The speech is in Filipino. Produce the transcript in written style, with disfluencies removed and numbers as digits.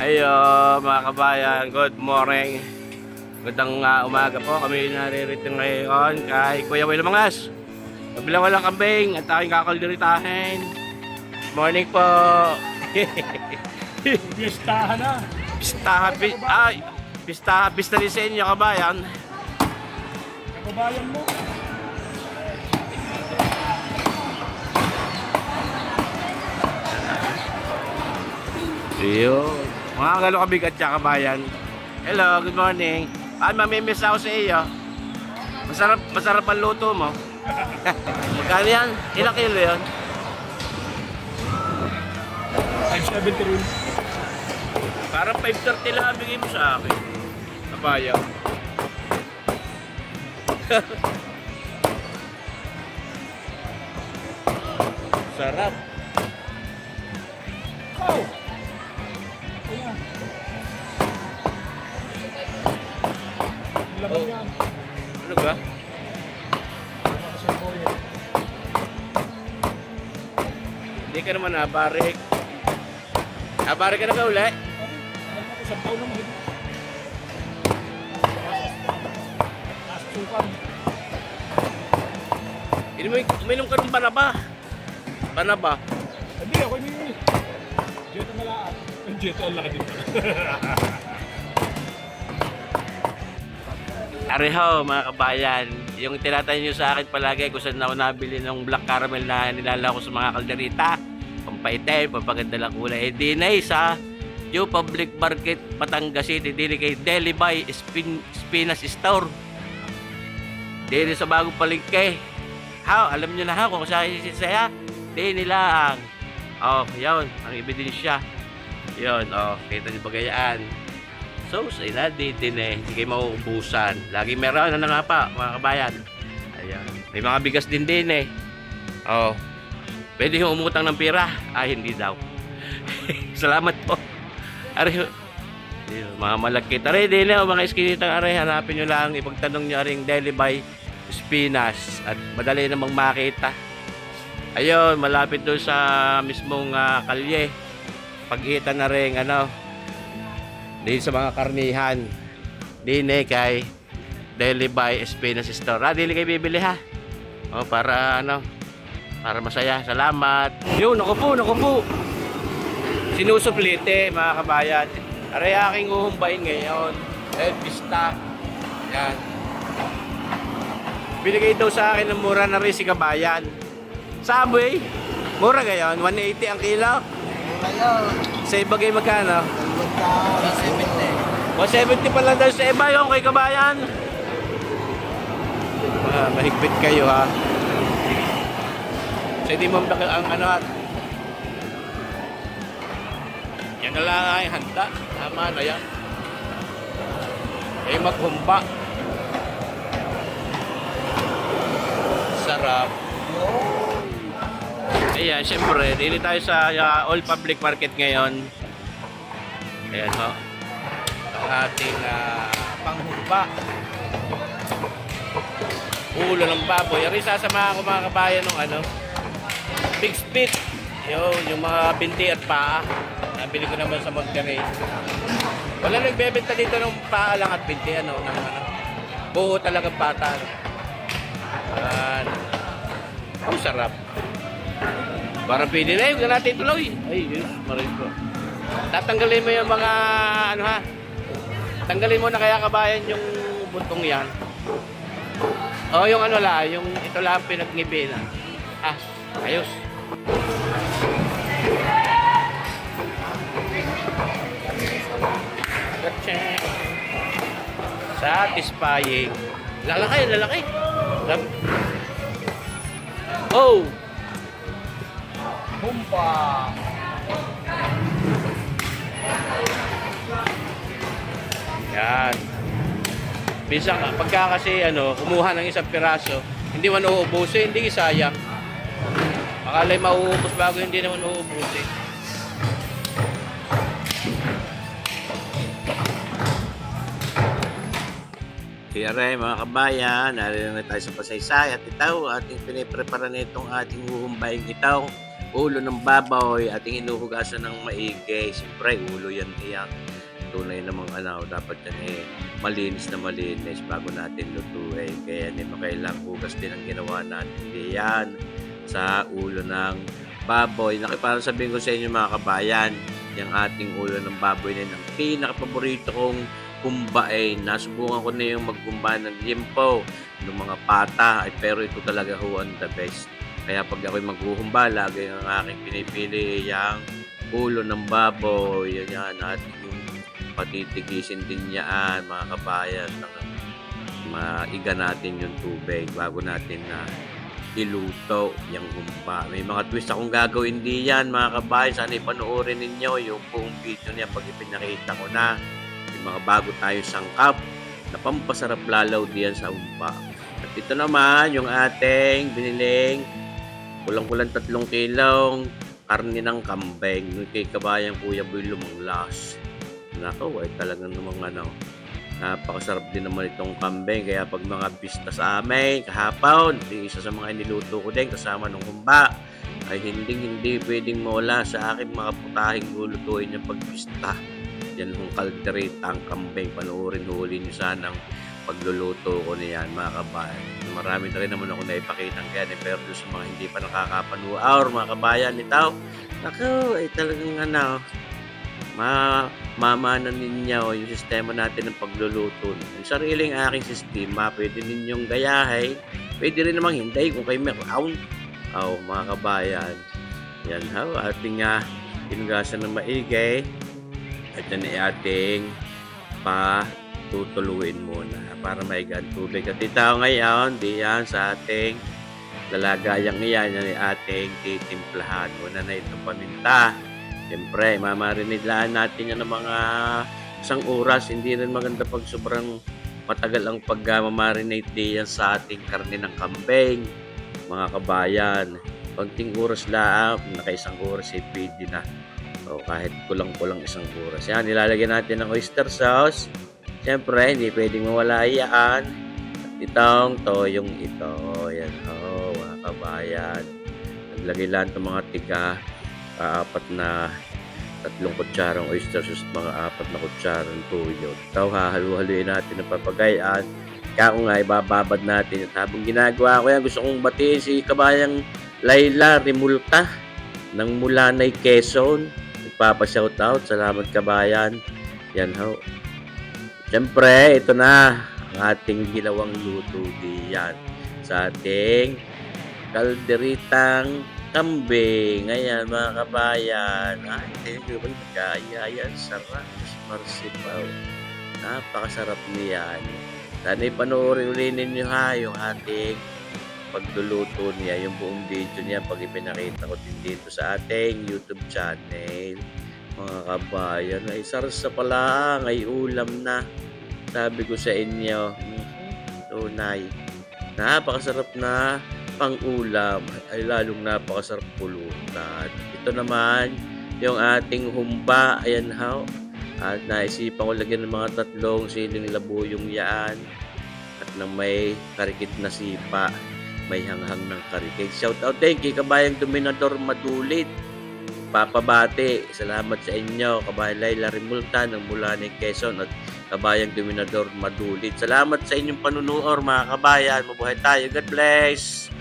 Ayo mga kabayan, good morning. Magandang umaga po. Kami naririto ngayon kay Kuya Will Mangas. Mabilang walang kambing at aking kakalderitahin. Morning po. Pistahan na. Pista rin sa inyo kabayan. Kabayan mo. Iyo. Mga galo kabigat siya kabayan. Hello, good morning. Mamimiss ako sa iyo. Masarap ang luto mo. Magkano yan? Ilang kilo yun? 570 rin. Parang 530 lang bigay mo sa akin. Kabayan. Sarap. Oh! Laban yan. Ano ba? Hindi ka naman nabarik. Nabarik ka na ba uli? Isang taon na mahigit. Nasusukan. Uminom ka ng banaba. Banaba. Hindi ako yung Jeto malaan. Yung Jeto ang laki din pala. Areho mga kabayan, yung tinatay nyo sa akin palagi kung saan ako nabili ng black caramel na nilala ko sa mga kalderita, pampaitim, pampaganda lang kulay. Di na sa New Public Market, Batangas City, dili kay Delibay Spinas Store. Dili sa bagong palengke. Alam nyo na kung saan saya. Di nilang. Oh, yun, ang ebidensya. Yun, kita nyo bagayaan. So, sa ina din hindi kayo mauubusan. Lagi meron na nga pa, mga kabayan. Ayan. May mga bigas din pwede yung umutang ng pira. Hindi daw. Salamat po. Ari, mga malagkit. Ari, din mga iskinitang ari, hanapin nyo lang. Ipagtanong nyo aring Delibay Spinas. At madali namang makita. Ayun, malapit doon sa mismong kalye. Pag-itan na rin, din sa mga karnihan. Din kay Delibay Spinas Store. Dili kayo bibili ha. Para para masaya. Salamat. Yun, naku po. Sinusuplite mga kabayan. Aray aking uhumbayin ngayon. Pista. Yan. Binigay daw sa akin ng mura na rin si kabayan. Subway. Mura ngayon. 180 ang kilo. Sa iba kayo magkano? 170 pa lang daw sa iba yung kay kabayan. Mahigpit kayo ha. So hindi mo ang yan na lang ay handa. Tama na yan. Maghumba. Sarap. Ayan, syempre, dili tayo sa All Public Market ngayon. Ayan ho. Ang ating panghumba. Ulo ng baboy. Yung sasamahan ko mga kabayan ng big spit. Yung mga binti at paa. Nabili ko naman sa Monterey. Wala nagbebenta dito ng paa lang at binti. Buo talagang pata. Ayan. Ang sarap. Parang pwede na yun natin tuloy. Ay, Diyos, marin ko. Tatanggalin mo yung mga tanggalin mo na kaya kabayan yung buntong yan. Yung yung ito lang pinagnibi na. Ayos. Satisfying. Lalaki. Oh! Humpa. Yan. Minsan pagka kasi kumuha ng isang piraso, hindi man uubusin, hindi sayang. Akala'y mauubos bago hindi naman uubusin. Kaya rin mga kabayan, narito na tayo sa Pasaysay at itaw, ating piniprepara nitong ating huhumbaing itaw. ulo ng baboy, ating inuhugasan ng maigi. Siyempre, ulo yan iyak. Tunay namang dapat yan malinis na malinis bago natin lutuin. Kaya hindi makailang hugas din ang ginawa natin diyan sa ulo ng baboy. Parang sabihin ko sa inyo mga kabayan, yung ating ulo ng baboy na ang pinaka-paborito kong humbain. Nasubukan ko na yung magkumba ng limpo ng mga pata, pero ito talaga ho ang the best. Kaya pag ako'y maghuhumba, lagi ang aking pinipili yung ulo ng baboy. Yan, at yung patitigisin din yan, mga kabayan. Maiga natin yung tubig bago natin na iluto yung humba. May mga twist akong gagawin diyan, mga kabayan. Sana ipanoorin ninyo yung buong video niya pag ipinakita ko na yung mga bago tayo sangkap na pampasarap lalaw diyan sa humba. At ito naman yung ating biniling kulang-kulang 3 kilong karne ng kambing. Yung kay kabayan Kuya Boy Lumanglas. Nako, ay talagang namang napakasarap din naman itong kambing. Kaya pag mga pista sa amin, kahapon, isa sa mga iniluto ko din kasama ng humba, ay hindi pwedeng mawala sa akin mga putahing lulutuin yung pagpista. Yan yung kaldereta ang kambing. Panoorin, huli nyo sanang pagluluto ko niyan, mga kabayan. Marami na rin naman ako naipakitang kaya pero doon sa mga hindi pa nakakapanuwa mga kabayan ito, ako ay talagang mamanan ninyo yung sistema natin ng pagluluto. Yung sariling aking sistema, pwede ninyong gayahin, pwede rin namang hindi kung kayo meron. Mga kabayan, yan ating tinugasan ng maigi. At yan ay ating tutuluin muna para maiga ang tubig. At ito ngayon, diyan sa ating lalagayang iyan, yan ay ating titimplahan. Muna na itong paminta. Siyempre, mamarinidlaan natin yan ng mga 1 oras. Hindi rin maganda pag sobrang matagal ang pag-marinate diyan sa ating karne ng kambing. Mga kabayan, konting oras lang, naka 1 oras ay pwede na. Kahit kulang-kulang 1 oras. Yan, nilalagyan natin ng oyster sauce. Siyempre, hindi pwedeng mawala yan. At itong toyong ito. Yan, mga kabayan. Naglagay lang itong mga tiga 3 kutsarang oyster sauce, mga 4 na kutsarang toyo. Ito, hahalu-haluin natin ng papagayan. Kaya nga, ibababad natin. At habang ginagawa ko yan, gusto kong batiin si kabayang Laila Rimulta ng Mulanay, Quezon. Nagpapa-shoutout. Salamat kabayan. Yan Siyempre, ito na ang ating ginawang luto diyan sa ating kalderitang kambing. Ayan mga kabayan. Thank you. Yan, sarap. Marsipaw. Napakasarap niyan. Sana ipanoorin ulit ninyo yung ating pagluluto niya, yung buong video niya pag ipinakita ko din dito sa ating YouTube channel. Mga kabayan, ay sarsa pala, ay ulam na. Sabi ko sa inyo, tunay, napakasarap na pang-ulam, ay lalong napakasarap pulutan. Ito naman, yung ating humba, ayan at naisipan ko lagyan ng mga 3 siling labuyong yan, at na may karikit na sipa, may hanghang ng karikit. Shout out din kay kabayang Dominador Madulit, papabati. Salamat sa inyo, kabayang Laila Rimulta ng Mulanay, Quezon, at kabayang Dominador Madulit. Salamat sa inyong panunood mga kabayan. Mabuhay tayo. God bless.